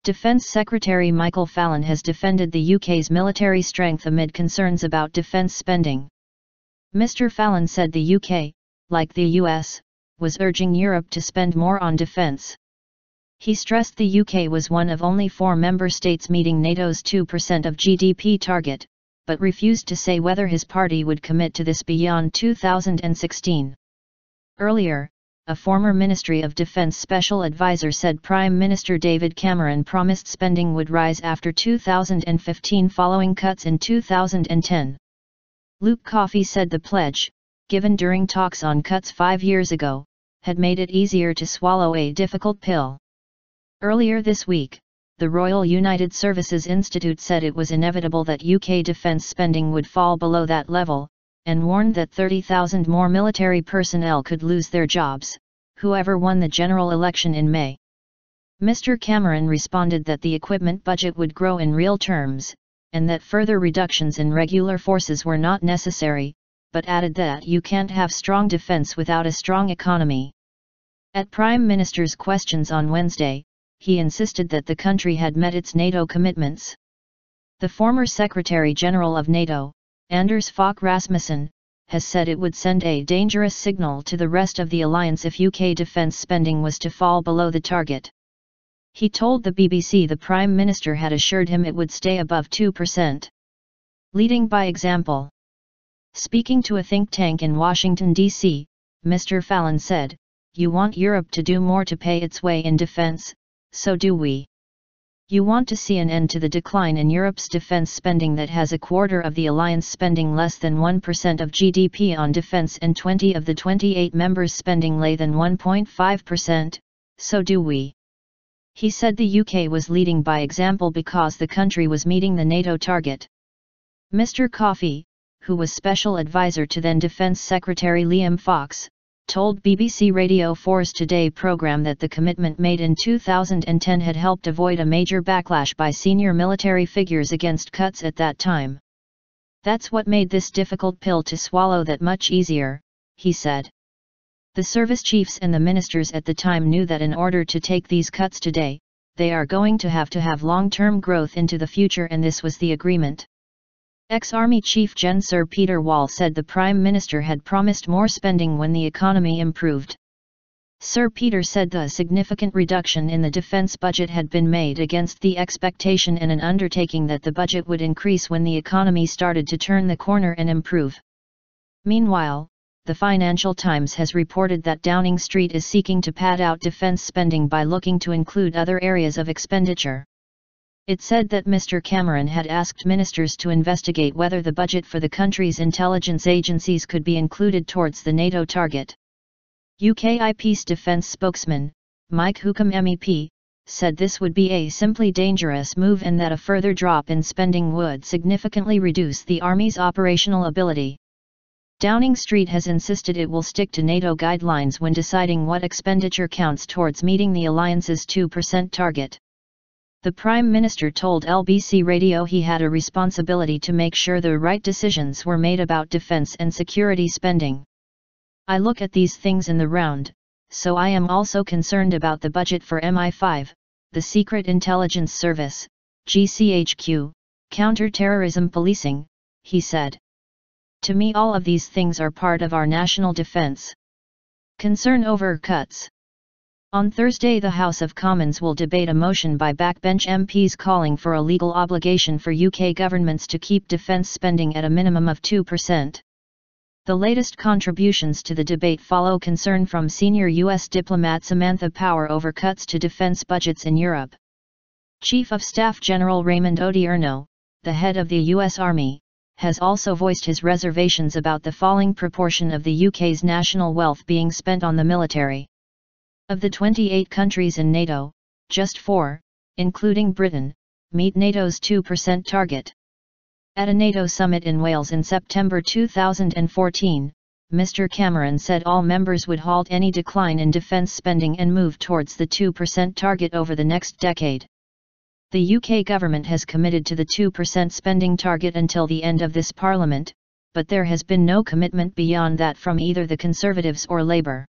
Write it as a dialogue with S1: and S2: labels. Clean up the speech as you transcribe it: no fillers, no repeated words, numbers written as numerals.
S1: Defence Secretary Michael Fallon has defended the UK's military strength amid concerns about defence spending. Mr. Fallon said the UK, like the US, was urging Europe to spend more on defence. He stressed the UK was one of only 4 member states meeting NATO's 2% of GDP target, but refused to say whether his party would commit to this beyond 2016. Earlier, a former Ministry of Defence special advisor said Prime Minister David Cameron promised spending would rise after 2015 following cuts in 2010. Luke Coffey said the pledge, given during talks on cuts 5 years ago, had made it easier to swallow a difficult pill. Earlier this week, the Royal United Services Institute said it was inevitable that UK defence spending would fall below that level, and warned that 30,000 more military personnel could lose their jobs, whoever won the general election in May. Mr. Cameron responded that the equipment budget would grow in real terms, and that further reductions in regular forces were not necessary, but added that you can't have strong defence without a strong economy. At Prime Minister's questions on Wednesday, he insisted that the country had met its NATO commitments. The former Secretary General of NATO, Anders Fogh Rasmussen, has said it would send a dangerous signal to the rest of the alliance if UK defence spending was to fall below the target. He told the BBC the Prime Minister had assured him it would stay above 2%. Leading by example. Speaking to a think tank in Washington, D.C., Mr. Fallon said, "You want Europe to do more to pay its way in defence, so do we. You want to see an end to the decline in Europe's defence spending that has a quarter of the alliance spending less than 1% of GDP on defence and 20 of the 28 members spending less than 1.5%, so do we." He said the UK was leading by example because the country was meeting the NATO target. Mr. Coffey, who was special advisor to then Defence Secretary Liam Fox, told BBC Radio 4's Today programme that the commitment made in 2010 had helped avoid a major backlash by senior military figures against cuts at that time. "That's what made this difficult pill to swallow that much easier," he said. The service chiefs and the ministers at the time knew that in order to take these cuts today, they are going to have long-term growth into the future, and this was the agreement. Ex-Army Chief Gen Sir Peter Wall said the Prime Minister had promised more spending when the economy improved. Sir Peter said the significant reduction in the defence budget had been made against the expectation and an undertaking that the budget would increase when the economy started to turn the corner and improve. Meanwhile, the Financial Times has reported that Downing Street is seeking to pad out defence spending by looking to include other areas of expenditure. It said that Mr. Cameron had asked ministers to investigate whether the budget for the country's intelligence agencies could be included towards the NATO target. UK Peace Defence spokesman, Mike Hookham MEP, said this would be a simply dangerous move and that a further drop in spending would significantly reduce the Army's operational ability. Downing Street has insisted it will stick to NATO guidelines when deciding what expenditure counts towards meeting the alliance's 2% target. The Prime Minister told LBC Radio he had a responsibility to make sure the right decisions were made about defence and security spending. "I look at these things in the round, so I am also concerned about the budget for MI5, the Secret Intelligence Service, GCHQ, counter-terrorism policing," he said. "To me all of these things are part of our national defence." Concern over cuts. On Thursday, the House of Commons will debate a motion by backbench MPs calling for a legal obligation for UK governments to keep defence spending at a minimum of 2%. The latest contributions to the debate follow concern from senior US diplomat Samantha Power over cuts to defence budgets in Europe. Chief of Staff General Raymond Odierno, the head of the US Army, has also voiced his reservations about the falling proportion of the UK's national wealth being spent on the military. Of the 28 countries in NATO, just 4, including Britain, meet NATO's 2% target. At a NATO summit in Wales in September 2014, Mr. Cameron said all members would halt any decline in defence spending and move towards the 2% target over the next decade. The UK government has committed to the 2% spending target until the end of this Parliament, but there has been no commitment beyond that from either the Conservatives or Labour.